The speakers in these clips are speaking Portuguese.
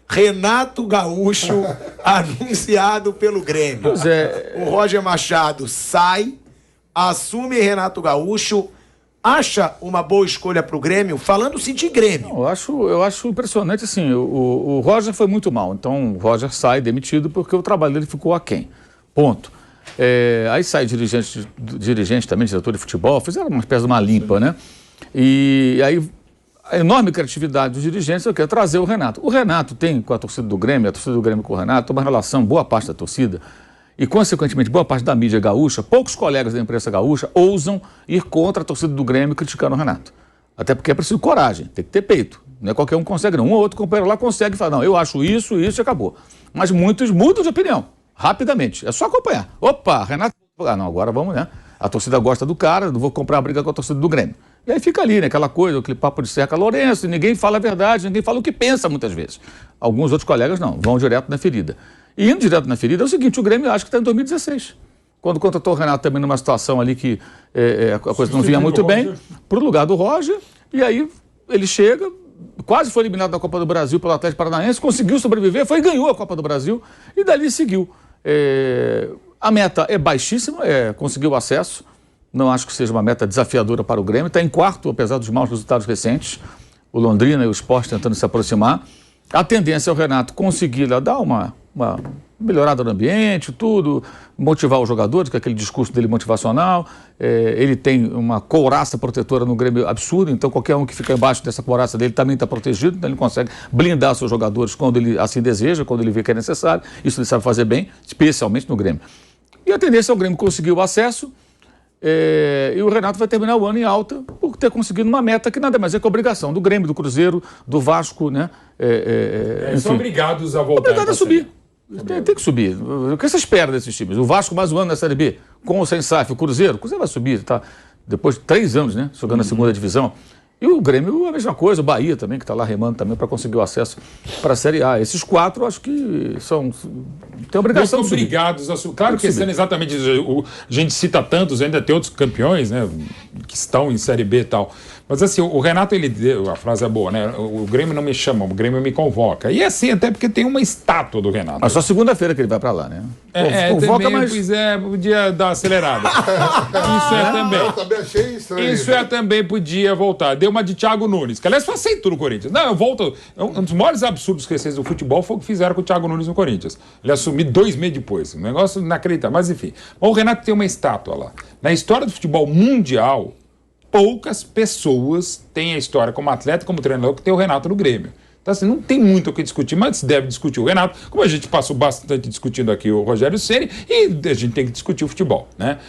Renato Gaúcho anunciado pelo Grêmio. Pois é. O Roger Machado sai, assume Renato Gaúcho. Acha uma boa escolha pro Grêmio? Falando-se de Grêmio. Eu acho impressionante, assim, o Roger foi muito mal. Então, o Roger sai demitido porque o trabalho dele ficou aquém. Ponto. Aí sai dirigente também, diretor de futebol, fizeram uma espécie de uma limpa, né? E aí, a enorme criatividade dos dirigentes, eu quero trazer o Renato. O Renato tem com a torcida do Grêmio, a torcida do Grêmio com o Renato, uma relação, boa parte da torcida, e, consequentemente, boa parte da mídia gaúcha, poucos colegas da imprensa gaúcha ousam ir contra a torcida do Grêmio criticando o Renato. Até porque é preciso coragem, tem que ter peito. Não é qualquer um consegue, não. Um ou outro companheiro lá consegue falar, não, eu acho isso e acabou. Mas muitos mudam de opinião, rapidamente. É só acompanhar. Opa, Renato... não, agora vamos, né? A torcida gosta do cara, não vou comprar a briga com a torcida do Grêmio. E aí fica ali, né? Aquela coisa, aquele papo de cerca Lourenço, e ninguém fala a verdade, ninguém fala o que pensa muitas vezes. Alguns outros colegas não, vão direto na ferida. E indo direto na ferida é o seguinte, o Grêmio acho que está em 2016. Quando contratou o Renato também numa situação ali que a coisa não vinha muito bem, para o lugar do Roger, e aí ele chega, quase foi eliminado da Copa do Brasil pelo Atlético Paranaense, conseguiu sobreviver, ganhou a Copa do Brasil e dali seguiu. A meta é baixíssima, conseguiu o acesso, não acho que seja uma meta desafiadora para o Grêmio, está em quarto, apesar dos maus resultados recentes, o Londrina e o Sport tentando se aproximar. A tendência é o Renato conseguir dar uma melhorada no ambiente, tudo, motivar os jogadores, com aquele discurso dele motivacional. Ele tem uma couraça protetora no Grêmio absurda, então qualquer um que fica embaixo dessa couraça dele também está protegido, então ele consegue blindar seus jogadores quando ele assim deseja, quando ele vê que é necessário. Isso ele sabe fazer bem, especialmente no Grêmio. E a tendência é o Grêmio conseguir o acesso, e o Renato vai terminar o ano em alta por ter conseguido uma meta que nada mais é que a obrigação do Grêmio, do Cruzeiro, do Vasco, né? São obrigados a voltar. Obrigado a subir. Tem que subir. O que você espera desses times? O Vasco mais um ano na Série B, com ou sem SAF, o Cruzeiro vai subir, tá? Depois de 3 anos, né? Jogando na segunda divisão. E o Grêmio, a mesma coisa, o Bahia também, que está lá remando também para conseguir o acesso para a Série A. Esses 4, acho que tem obrigação de subir. Obrigados a subir. Claro que esse ano exatamente, a gente cita tantos, ainda tem outros campeões, né, que estão em Série B e tal. Mas assim, o Renato, a frase é boa, né? O Grêmio não me chama, o Grêmio me convoca. E assim, até porque tem uma estátua do Renato. Mas só segunda-feira que ele vai pra lá, né? Convoca, também, mas... podia dar acelerada. Isso também. Eu também achei estranho. Isso também podia voltar. Deu uma de Thiago Nunes, que aliás foi aceito no Corinthians. Não, eu volto. Um dos maiores absurdos recentes do futebol foi o que fizeram com o Thiago Nunes no Corinthians. Ele assumiu 2 meses depois. Um negócio inacreditável. Mas enfim. O Renato tem uma estátua lá. Na história do futebol mundial, poucas pessoas têm a história como atleta, como treinador, que tem o Renato no Grêmio. Então, assim, não tem muito o que discutir, mas se deve discutir o Renato, como a gente passou bastante discutindo aqui o Rogério Ceni, e a gente tem que discutir o futebol, né?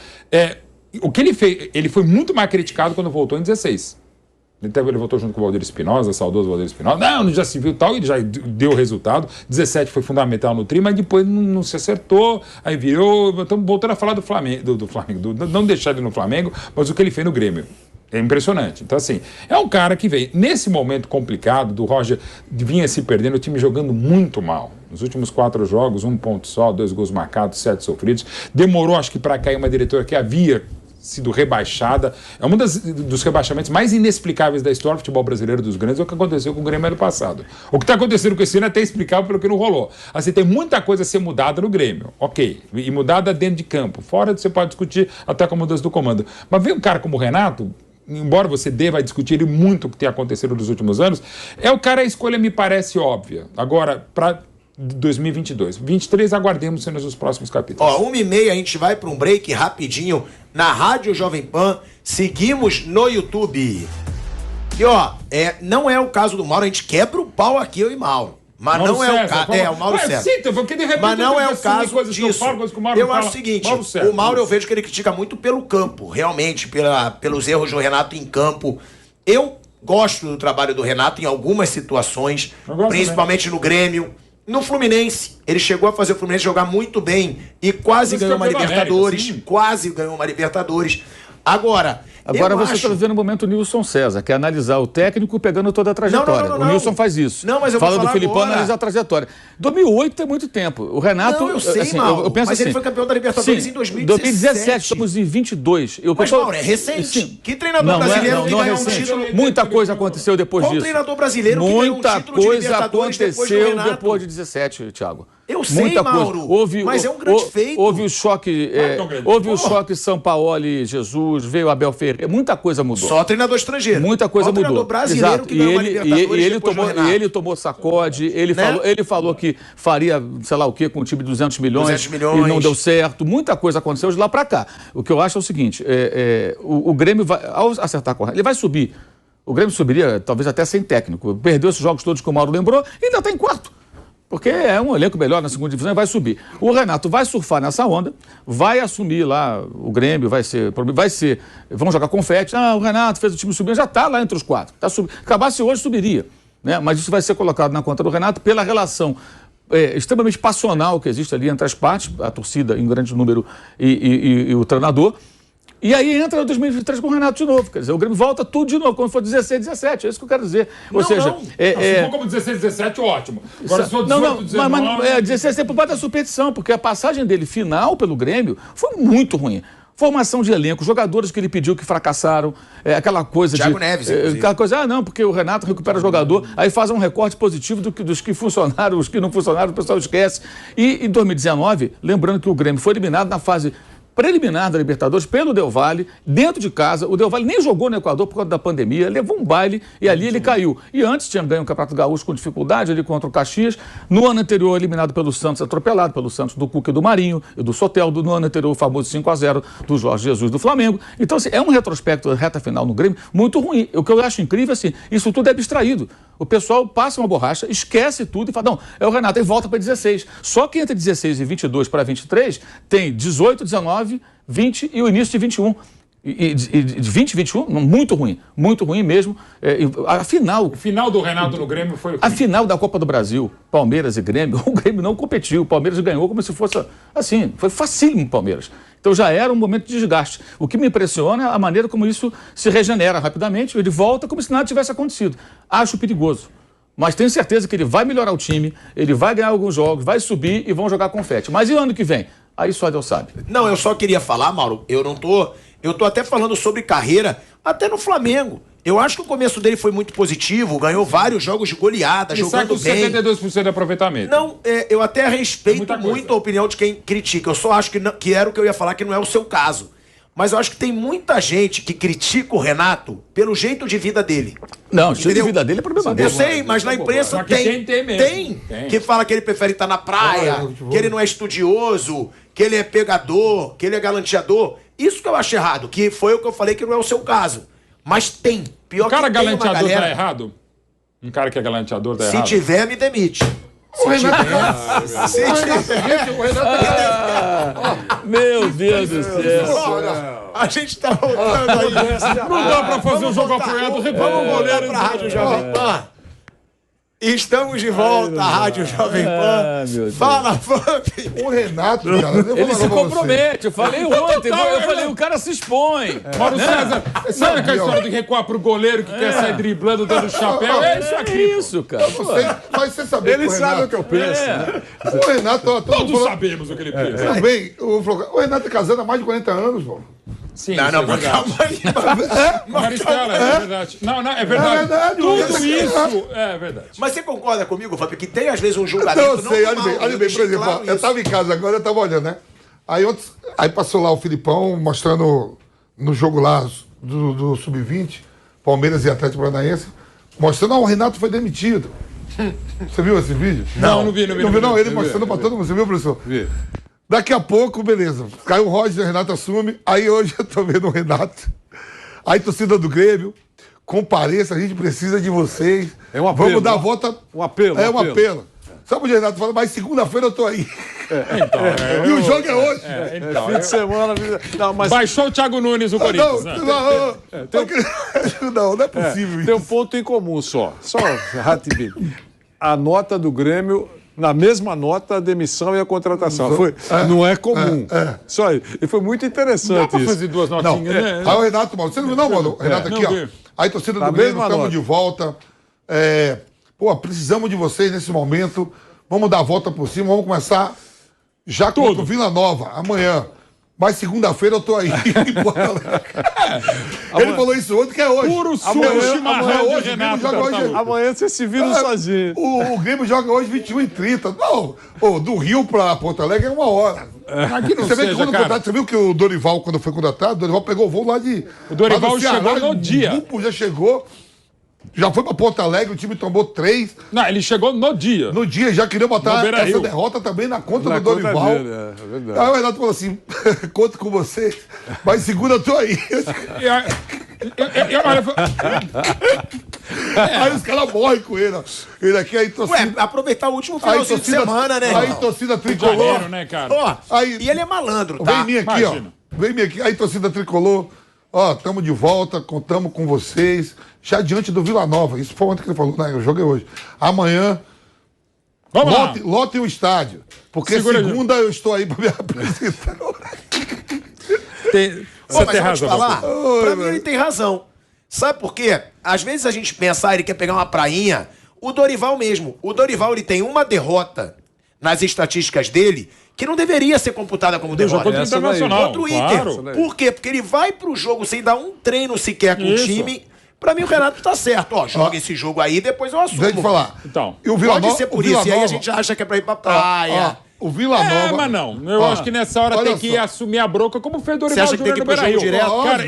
O que ele fez, ele foi muito mais criticado quando voltou em 16. Ele voltou junto com o Valdir Espinosa, saudoso Valdir Espinosa. Não já se viu tal, ele já deu resultado. 17 foi fundamental no tri, mas depois não se acertou, aí virou. Estamos voltando a falar do Flamengo, não deixar ele no Flamengo, mas o que ele fez no Grêmio. É impressionante. Então, assim, é um cara que veio nesse momento complicado do Roger, vinha se perdendo, o time jogando muito mal. Nos últimos 4 jogos, 1 ponto só, 2 gols marcados, 7 sofridos. Demorou, acho que, para cair uma diretora que havia sido rebaixada. É um dos rebaixamentos mais inexplicáveis da história do futebol brasileiro dos grandes, é o que aconteceu com o Grêmio ano passado. O que está acontecendo com esse ano é até explicável pelo que não rolou. Assim, tem muita coisa a ser mudada no Grêmio, ok, e mudada dentro de campo. Fora você pode discutir até com a mudança do comando. Mas vem um cara como o Renato, embora você deva discutir muito o que tem acontecido nos últimos anos, o cara, a escolha me parece óbvia. Agora, para 2022. 23, aguardemos cenas dos próximos capítulos. 1h30 a gente vai para um break rapidinho na Rádio Jovem Pan. Seguimos no YouTube. E não é o caso do Mauro, a gente quebra o pau aqui, eu e Mauro. Mas Mauro não é César, o caso. O Mauro César. Cita, porque de repente mas não é o caso disso. Eu acho o seguinte, o Mauro eu vejo que ele critica muito pelo campo, realmente, pelos erros do Renato em campo. Eu gosto do trabalho do Renato em algumas situações, principalmente no Grêmio. No Fluminense, ele chegou a fazer o Fluminense jogar muito bem e quase ganhou uma Libertadores. Quase ganhou uma Libertadores. Agora, Agora você está vivendo o momento Nilson César, que é analisar o técnico pegando toda a trajetória. O Nilson faz isso. Não, mas eu vou Fala falar do Filipão, agora. Analisar a trajetória. 2008 é muito tempo. O Renato... Não, eu sei, assim, Mauro, eu penso mas assim, ele foi campeão da Libertadores em 2017. 2017, estamos em 22. Mas, Mauro, é recente. Sim. Que treinador brasileiro que ganhou um título... Muita coisa aconteceu depois disso. Qual treinador brasileiro que ganhou um título de Libertadores depois do Renato? Muita coisa aconteceu depois de 17, Thiago. Eu sei, Mauro, mas é um grande feito. Houve o choque, houve o choque Sampaoli, Jesus, veio Abel Ferreira, muita coisa mudou. Só treinador estrangeiro. Muita coisa mudou. Treinador brasileiro. Exato. Que ganhou uma Libertadores e ele tomou sacode, ele falou que faria, sei lá o quê, com um time de 200 milhões e não deu certo. Muita coisa aconteceu de lá para cá. O que eu acho é o seguinte, o Grêmio, vai, ao acertar correto, ele vai subir. O Grêmio subiria talvez até sem técnico. Perdeu esses jogos todos que o Mauro lembrou e ainda está em quarto. Porque é um elenco melhor na segunda divisão e vai subir. O Renato vai surfar nessa onda, vai assumir lá o Grêmio, vão jogar confete. O Renato fez o time subir, já está lá entre os quatro. Acabasse hoje, subiria. Né? Mas isso vai ser colocado na conta do Renato pela relação extremamente passional que existe ali entre as partes, a torcida em grande número e o treinador. E aí entra 2023 com o Renato de novo. Quer dizer, o Grêmio volta tudo de novo, quando for 16, 17. É isso que eu quero dizer. Ou seja... Se for como 16, 17, ótimo. Agora, se for 18, 19... Mas 16 tem por parte da superstição, porque a passagem dele final pelo Grêmio foi muito ruim. Formação de elenco, jogadores que ele pediu que fracassaram, aquela coisa Thiago Neves, aquela coisa, não, porque o Renato recupera jogador, aí faz um recorte positivo dos que funcionaram, os que não funcionaram, o pessoal esquece. E em 2019, lembrando que o Grêmio foi eliminado na fase preliminar da Libertadores pelo Del Valle, dentro de casa. O Del Valle nem jogou no Equador por causa da pandemia, levou um baile e ali ele caiu. E antes tinha ganho o Campeonato Gaúcho com dificuldade ali contra o Caxias. No ano anterior, eliminado pelo Santos, atropelado pelo Santos do Cuca e do Marinho, e do Soteldo. No ano anterior, o famoso 5-0 do Jorge Jesus do Flamengo. Então, assim, é um retrospecto, reta final no Grêmio, muito ruim. O que eu acho incrível, assim, isso tudo é abstraído. O pessoal passa uma borracha, esquece tudo e fala, não, é o Renato, e volta para 16. Só que entre 16 e 22 para 23, tem 18, 19, 20 e o início de 21. E de 20 e 21, muito ruim mesmo. A final... O final do Renato no Grêmio foi... A final da Copa do Brasil, Palmeiras e Grêmio, o Grêmio não competiu, o Palmeiras ganhou como se fosse assim, foi facílimo o Palmeiras. Então já era um momento de desgaste. O que me impressiona é a maneira como isso se regenera rapidamente, ele volta como se nada tivesse acontecido. Acho perigoso. Mas tenho certeza que ele vai melhorar o time, ele vai ganhar alguns jogos, vai subir e vão jogar confete. Mas e o ano que vem? Aí só Deus sabe. Não, eu só queria falar, Mauro, eu tô até falando sobre carreira, até no Flamengo. Eu acho que o começo dele foi muito positivo, ganhou vários jogos de goleada, jogando bem. 72% de aproveitamento. Não, eu até respeito muito a opinião de quem critica. Eu só acho que era o que eu ia falar, que não é o seu caso. Mas eu acho que tem muita gente que critica o Renato pelo jeito de vida dele. Não, o estilo de vida dele é problema dele. Eu sei, mas na imprensa tem que fala que ele prefere estar na praia, que ele não é estudioso, que ele é pegador, que ele é galanteador. Isso que eu acho errado, que foi o que eu falei que não é o seu caso. Mas tem. Pior que tem uma galera... O cara galanteador tá errado? Um cara que é galanteador tá errado? Se tiver, me demite. Meu Deus do céu. A gente tá voltando aí. Não dá pra fazer um jogo apoiado. Reclama o goleiro pra Rádio Jovem Pan. Estamos de volta à Rádio Jovem Pan. Fala, Vamp. O Renato, cara, ele se compromete. Eu falei ontem, o cara se expõe. Mauro César, sabe aquela história de recuar pro goleiro que quer sair driblando, dando chapéu? É isso aqui. É isso, cara. Mas você sabia ele sabe o que eu penso. Né? O Renato... Todos sabemos o que ele pensa. Também, o Renato é casado há mais de 40 anos, pô. Sim, não, mas calma aí. Maristela, é verdade. Não, é verdade. É verdade. Tudo isso é verdade. Mas você concorda comigo, Fábio, que tem às vezes um julgamento... Eu sei, olha bem, por exemplo, claro, eu tava em casa agora, eu tava olhando, né? Aí passou lá o Filipão mostrando no jogo lá do Sub-20, Palmeiras e Atlético Paranaense, mostrando, o Renato foi demitido. Você viu esse vídeo? Não vi. Não, ele mostrando pra todo mundo, você viu, professor? Vi. Daqui a pouco, beleza. Caiu o Roger, o Renato assume. Aí hoje eu tô vendo o Renato. Aí, torcida do Grêmio, compareça, a gente precisa de vocês. É um apelo. Vamos dar a volta. Um apelo. É um apelo. Sabe o Renato fala, mas segunda-feira eu tô aí. E o jogo é hoje. Fim de semana. Não, mas... Baixou o Thiago Nunes no Corinthians. Não é possível isso. Tem um ponto em comum só. Só rapidinho. A nota do Grêmio na mesma nota a demissão e a contratação. Não é comum. Só aí. E foi muito interessante. Dá pra fazer duas notinhas, né? Aí o Renato, mano, você não viu, não, mano? Renato, aqui, ó. Aí, torcida do Grêmio, estamos de volta. Precisamos de vocês nesse momento. Vamos dar a volta por cima, vamos começar já contra o Vila Nova, amanhã. Mas segunda-feira eu tô aí. Ele falou isso ontem, que é hoje. Puro suco chimarrão de Renato. Amanhã você se vira sozinho. O Grêmio joga hoje 21h30. Não, do Rio pra Porto Alegre é 1 hora. Aqui não você viu que o Dorival, quando foi contratado, o Dorival pegou o voo lá de... O Dorival chegou no dia. O grupo já chegou... Já foi pra Porto Alegre, o time tomou 3. Não, ele chegou no dia. No dia, já queria botar essa derrota também na conta do Dorival. Dele, Aí o Renato falou assim, conto com vocês, mas segunda eu tô aí. Aí os caras morrem com ele. Ele aqui, aí torcida... aproveitar o último final de semana, né? Aí torcida tricolor. Né, cara? E ele é malandro, tá? Vem mim aqui, imagina. Vem mim aqui. Aí torcida tricolor, estamos de volta, contamos com vocês. Já diante do Vila Nova. Isso foi ontem que ele falou, né? O jogo é hoje. Amanhã, lotem o estádio. Porque segunda eu estou aí para me apresentar. Você tem razão. Pra mim ele tem razão. Sabe por quê? Às vezes a gente pensa, ele quer pegar uma prainha. O Dorival mesmo. O Dorival, ele tem uma derrota nas estatísticas dele que não deveria ser computada como derrota. Contra o Internacional. Contra o Inter. Claro. Por quê? Porque ele vai pro jogo sem dar um treino sequer com o time. Pra mim, o Renato tá certo. Joga esse jogo aí, depois eu assumo. Deixa eu falar. Então, e o Vila pode ser por isso. E aí a gente acha que é pra ir pra praia. O Vila Nova... mas não. Eu acho que nessa hora tem que assumir a bronca, como fez o Dorival Júnior no Beira-Rio. Cara,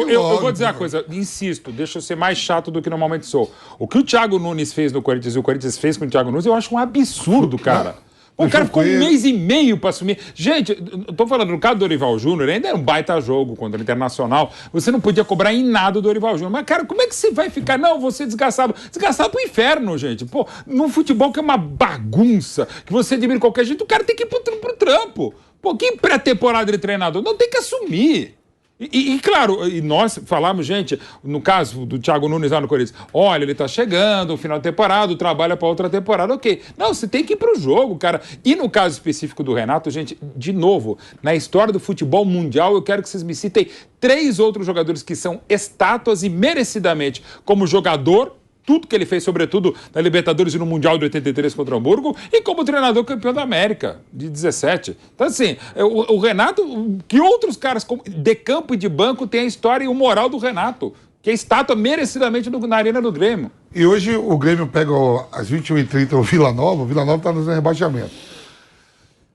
eu vou dizer uma coisa. Insisto, deixa eu ser mais chato do que normalmente sou. O que o Thiago Nunes fez no Corinthians e o Corinthians fez com o Thiago Nunes, eu acho um absurdo, cara. O cara ficou 1 mês e meio pra assumir. Gente, eu tô falando, no caso do Dorival Júnior, ainda era um baita jogo contra o Internacional. Você não podia cobrar em nada o Dorival Júnior. Mas, cara, como é que você vai ficar? Não, você desgastado. Desgastado pro inferno, gente. Pô, num futebol que é uma bagunça, que você admira de qualquer jeito, o cara tem que ir pro trampo. Pô, que pré-temporada de treinador? Não, tem que assumir. E claro, e nós falamos, gente, no caso do Thiago Nunes lá no Corinthians, olha, ele tá chegando, o final de temporada, trabalha pra outra temporada, ok. Não, você tem que ir pro jogo, cara. E no caso específico do Renato, gente, de novo, na história do futebol mundial, eu quero que vocês me citem 3 outros jogadores que são estátuas e merecidamente como jogador, tudo que ele fez, sobretudo na Libertadores e no Mundial de 83 contra o Hamburgo, e como treinador campeão da América, de 17. Então, assim, o Renato, que outros caras de campo e de banco têm a história e o moral do Renato, que é estátua merecidamente na Arena do Grêmio. E hoje o Grêmio pega às 21h30 o Vila Nova está no rebaixamento.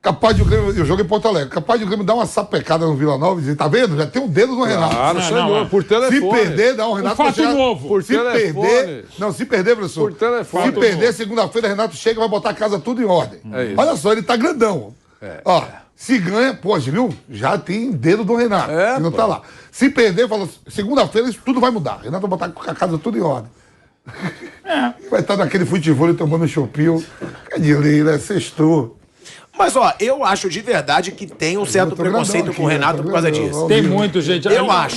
Capaz de o Grêmio, eu jogo em Porto Alegre, capaz de o Grêmio dar uma sapecada no Vila Nova e dizer, tá vendo? Já tem um dedo no Renato. Por telefone. Se perder, dá o Renato... fato novo. Se perder, professor. Por telefone. Se perder, segunda-feira, Renato chega e vai botar a casa tudo em ordem. Olha só, ele tá grandão. Se ganha, viu? Já tem dedo do Renato. Ele não tá lá. Se perder, fala, segunda-feira isso tudo vai mudar. Renato vai botar a casa tudo em ordem. Vai estar naquele futebol tomando chopinho. É de lei, né? Sextou. Mas, eu acho de verdade que tem um certo preconceito com o Renato por causa disso. Tem muito, gente. Eu acho.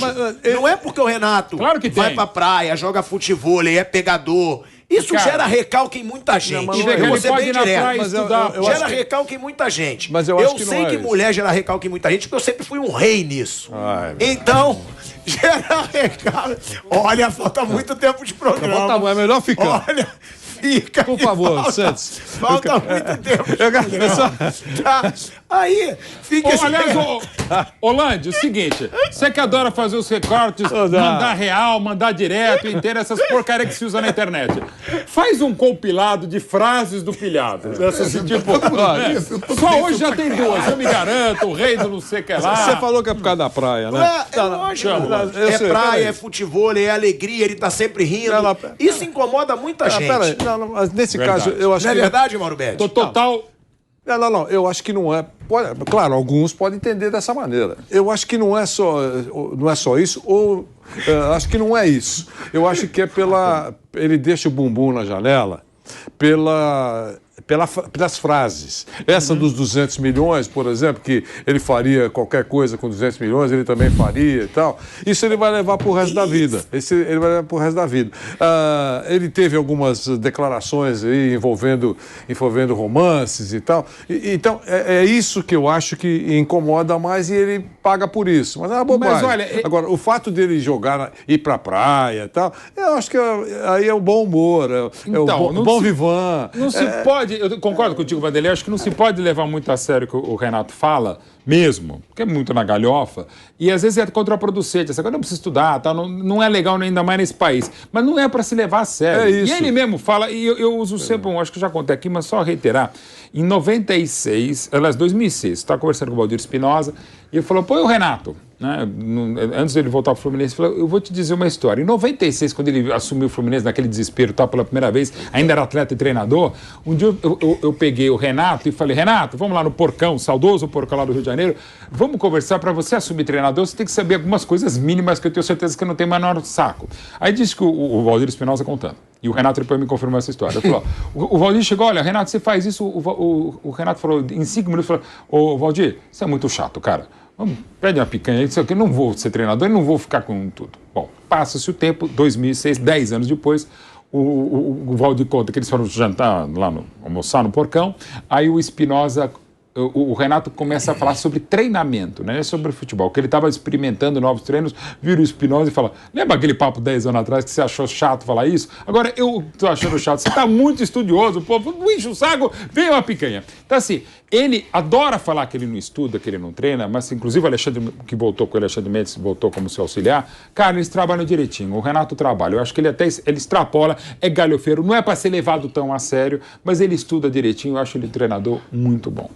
Não é porque o Renato vai pra praia, joga futebol, é pegador. Isso gera recalque em muita gente. Eu vou ser bem direto. Gera recalque em muita gente. Mas eu sei que mulher gera recalque em muita gente, porque eu sempre fui um rei nisso. Então, gera recalque. Olha, falta muito tempo de programa. É melhor ficar. Olha... Fica, por favor, Santos. Falta muito tempo. Aí, fica aliás, Holande, o seguinte, você que adora fazer os recortes, mandar real, mandar direto, inteiro, essas porcarias que se usa na internet. Faz um compilado de frases do pilhado. Só hoje já tem 2. Eu me garanto, o rei do não sei o que lá. Você falou que é por causa da praia, né? É praia, é futebol, é alegria, ele tá sempre rindo. Isso incomoda muita gente. Mas nesse caso, eu acho que... Não é verdade, Mauro Betti? Total... Não, eu acho que não é... Claro, alguns podem entender dessa maneira. Eu acho que não é só isso, ou... acho que não é isso. Eu acho que é ele deixa o bumbum na janela pela pelas frases. Essa dos 200 milhões, por exemplo, que ele faria qualquer coisa com 200 milhões, ele também faria e tal. Isso ele vai levar para o resto da vida. Ele vai levar para o resto da vida. Ele teve algumas declarações aí envolvendo romances e tal. Então, é isso que eu acho que incomoda mais e ele paga por isso. Mas é uma bobagem. Mas, olha, agora, o fato dele ir para a praia e tal, eu acho que aí é o bom humor, o bom vivan. Não se pode, eu concordo contigo, Vanderlei, acho que não se pode levar muito a sério o que o Renato fala, mesmo, porque é muito na galhofa, e às vezes é contraproducente, essa coisa não precisa estudar, tá? Não é legal ainda mais nesse país, mas não é para se levar a sério. É isso. E ele mesmo fala, e eu uso sempre, acho que eu já contei aqui, mas só reiterar, em 96, aliás, 2006, estava conversando com o Valdir Espinosa, e ele falou, pô, o Renato, né, antes dele voltar para o Fluminense, ele falou, eu vou te dizer uma história. Em 96, quando ele assumiu o Fluminense, naquele desespero, tá, pela primeira vez, ainda era atleta e treinador, um dia eu peguei o Renato e falei, Renato, vamos lá no Porcão, saudoso Porcão lá do Rio de Janeiro, vamos conversar, para você assumir treinador, você tem que saber algumas coisas mínimas que eu tenho certeza que eu não tenho menor saco. Aí disse que o Valdir Espinosa contando. E o Renato depois me confirmou essa história. Ele falou, o Valdir chegou, olha, Renato, você faz isso, o Renato falou, em 5 minutos, falou, ô Valdir, isso é muito chato, cara. Vamos, pede uma picanha aí, eu não vou ser treinador e não vou ficar com tudo. Bom, passa-se o tempo, 2006, 10 anos depois, o Valdir conta que eles foram jantar lá, almoçar no Porcão, aí o Espinosa... O Renato começa a falar sobre treinamento, né? Sobre futebol, que ele estava experimentando novos treinos, vira o Espinosa e fala, lembra aquele papo 10 anos atrás que você achou chato falar isso? Agora eu tô achando chato, você tá muito estudioso, pô, não enche o saco, vem uma picanha. Então assim, ele adora falar que ele não estuda, que ele não treina, mas inclusive o Alexandre, que voltou com o Alexandre Mendes, voltou como seu auxiliar, cara, eles trabalham direitinho, o Renato trabalha, eu acho que ele extrapola, é galhofeiro, não é para ser levado tão a sério, mas ele estuda direitinho, eu acho ele treinador muito bom.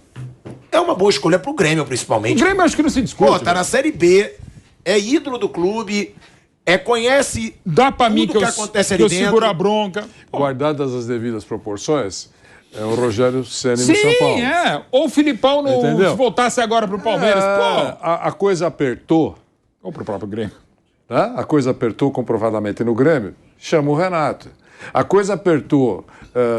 É uma boa escolha pro Grêmio, principalmente. O Grêmio acho que não se discute. Pô, tá na Série B, é ídolo do clube, conhece dá pra mim que acontece ali dentro. Seguro a bronca. Guardadas as devidas proporções, é o Rogério Ceni no São Paulo. Sim, é. Ou o Filipão se voltasse agora pro Palmeiras. Pô. A coisa apertou. Ou pro próprio Grêmio. Né? A coisa apertou comprovadamente no Grêmio, chama o Renato. A coisa apertou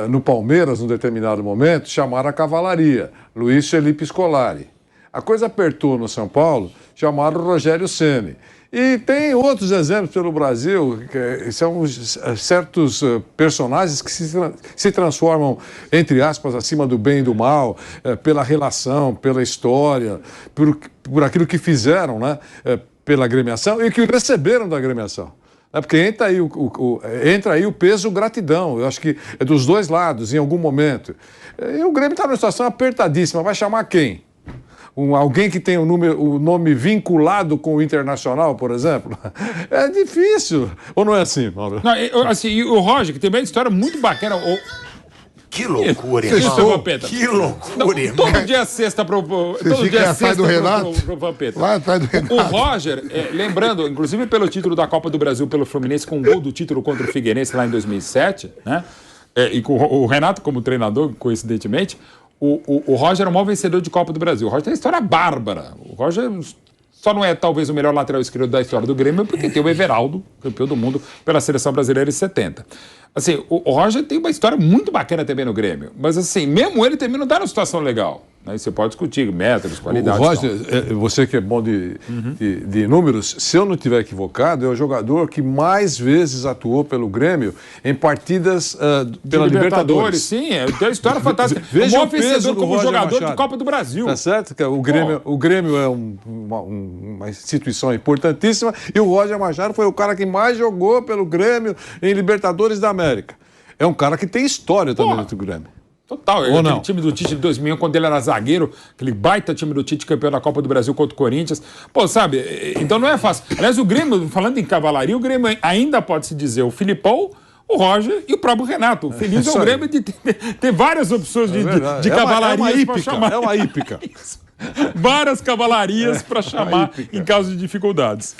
no Palmeiras, num determinado momento, chamaram a cavalaria, Luiz Felipe Scolari. A coisa apertou no São Paulo, chamaram o Rogério Ceni. E tem outros exemplos pelo Brasil, que são certos personagens que se transformam, entre aspas, acima do bem e do mal, pela relação, pela história, por aquilo que fizeram, né, pela agremiação e que receberam da agremiação. Porque entra aí o peso gratidão, eu acho que é dos dois lados, em algum momento. E o Grêmio está numa situação apertadíssima, vai chamar quem? Alguém que tem o nome vinculado com o Internacional, por exemplo? É difícil. Ou não é assim, Mauro? Não, assim, e o Roger, que tem uma história muito bacana... Que loucura, irmão. Que loucura, irmão. Todo dia é sexta todo dia é sexta pro Vampeta. Lá atrás do Renato. O Roger, lembrando, inclusive pelo título da Copa do Brasil pelo Fluminense, com um gol do título contra o Figueirense lá em 2007, né? E com o Renato como treinador, coincidentemente, o Roger é o maior vencedor de Copa do Brasil. O Roger tem uma história bárbara. O Roger só não é talvez o melhor lateral esquerdo da história do Grêmio, porque tem o Everaldo, campeão do mundo pela Seleção Brasileira em 70. Assim, o Roger tem uma história muito bacana também no Grêmio, mas assim, mesmo ele também não está numa situação legal. Né? Você pode discutir métodos, qualidade. O Roger, você que é bom de números, se eu não estiver equivocado, é o jogador que mais vezes atuou pelo Grêmio em partidas pela Libertadores. Sim, tem uma história fantástica. Veja o vencedor como Roger jogador Machado. de Copa do Brasil. Tá certo? O Grêmio é uma instituição importantíssima e o Roger Machado foi o cara que mais jogou pelo Grêmio em Libertadores da América. É um cara que tem história também dentro do Grêmio. Total, aquele time do Tite de 2001, quando ele era zagueiro, aquele baita time do Tite, campeão da Copa do Brasil contra o Corinthians. Pô, sabe, então não é fácil. Aliás, o Grêmio, falando em cavalaria, o Grêmio ainda pode se dizer o Filipão, o Roger e o próprio Renato. Feliz é o Grêmio de ter várias opções de cavalarias para chamar. É uma hípica. Várias cavalarias para chamar em caso de dificuldades.